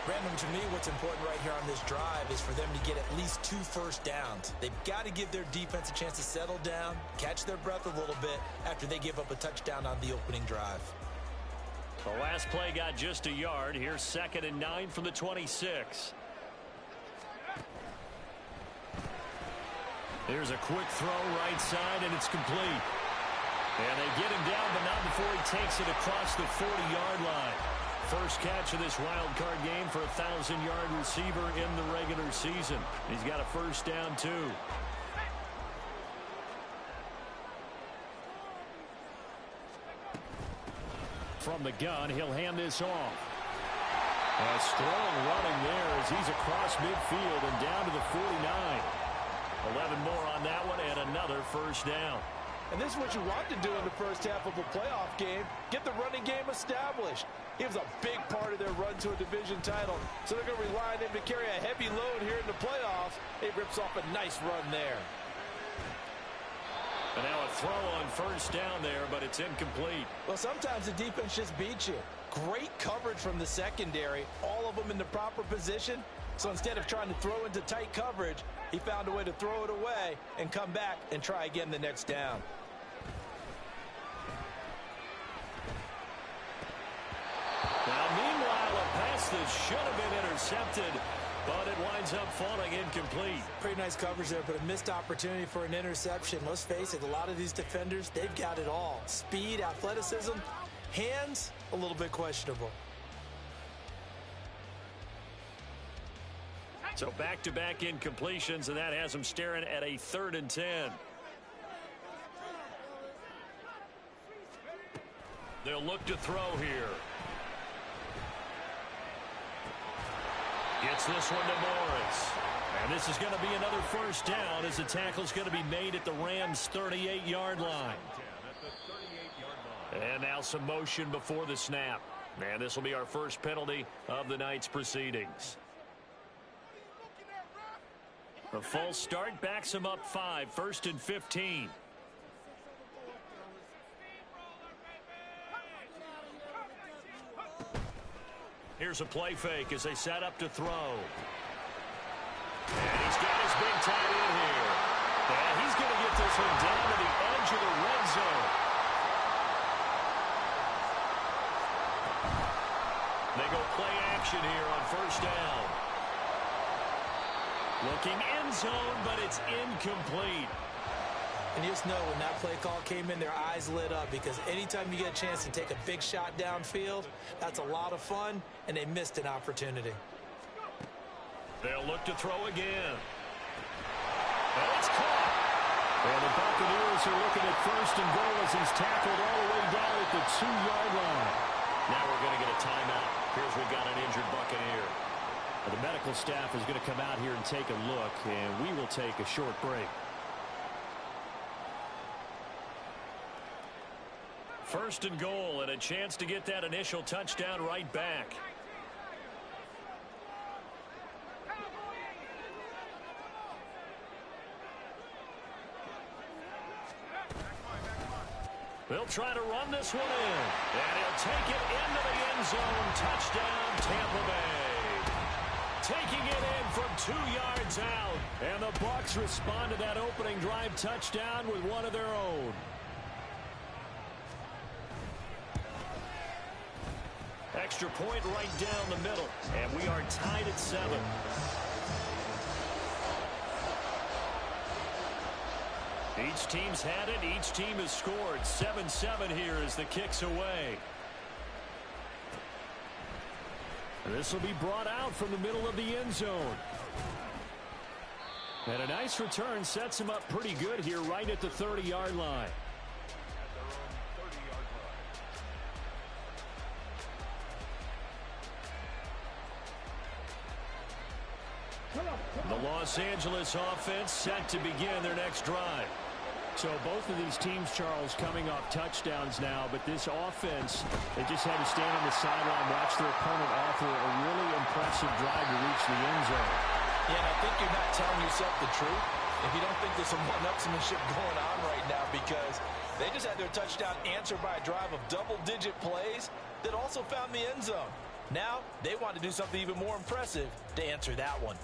S6: Brandon, to me, what's important right here on this drive is for them to get at least 2 first downs. They've got to give their defense a chance to settle down, catch their breath a little bit after they give up a touchdown on the opening drive.
S1: The last play got just a yard. Here's 2nd and 9 from the 26. Here's a quick throw right side, and it's complete. And they get him down, but not before he takes it across the 40-yard line. First catch of this wild card game for a 1,000-yard receiver in the regular season. He's got a first down, too.
S4: From the gun, he'll hand this off. A strong running there as he's across midfield and down to the 49.
S1: 11 more on that one and another first down.
S3: And this is what you want to do in the first half of a playoff game. Get the running game established. He was a big part of their run to a division title. So they're going to rely on him to carry a heavy load here in the playoffs. He rips off a nice run there.
S1: And now a throw on first down there, but it's incomplete.
S3: Well, sometimes the defense just beats you. Great coverage from the secondary. All of them in the proper position. So instead of trying to throw into tight coverage, he found a way to throw it away and come back and try again the next down.
S1: Now, meanwhile, a pass that should have been intercepted, but it winds up falling incomplete.
S6: Pretty nice coverage there, but a missed opportunity for an interception. Let's face it, a lot of these defenders, they've got it all. Speed, athleticism, hands, a little bit questionable.
S1: So back-to-back incompletions, and that has him staring at a 3rd and 10. They'll look to throw here. Gets this one to Morris. And this is going to be another first down as the tackle's going to be made at the Rams' 38-yard line. And now some motion before the snap. And this will be our first penalty of the night's proceedings. A false start backs him up 5, 1st and 15. Here's a play fake as they set up to throw. And he's got his big tight end here. And he's going to get this one down to the edge of the red zone. They go play action here on first down. Looking end zone, but it's incomplete.
S6: And you just know when that play call came in, their eyes lit up because anytime you get a chance to take a big shot downfield, that's a lot of fun, and they missed an opportunity.
S1: They'll look to throw again. And it's caught.
S4: And the Buccaneers are looking at 1st and goal as he's tackled all the way down at the 2-yard line.
S1: Now we're going to get a timeout. Here's we've got an injured Buccaneer.
S4: The medical staff is going to come out here and take a look, and we will take a short break.
S1: 1st and goal, and a chance to get that initial touchdown right back. They'll try to run this one in, and he'll take it into the end zone. Touchdown, Tampa Bay. Taking it in from 2 yards out, and the Bucs respond to that opening drive touchdown with one of their own. Extra point right down the middle, and we are tied at 7. Each team's had it. Each team has scored. 7-7 here as the kick's away. This will be brought out from the middle of the end zone. And a nice return sets him up pretty good here right at the 30-yard line. The Los Angeles offense set to begin their next drive.
S4: So both of these teams, Charles, coming off touchdowns now, but this offense, they just had to stand on the sideline, watch their opponent offer a really impressive drive to reach the end zone.
S3: Yeah, and I think you're not telling yourself the truth. if you don't think there's some one-upsmanship going on right now, because they just had their touchdown answered by a drive of double-digit plays that also found the end zone. Now, they want to do something even more impressive to answer that one.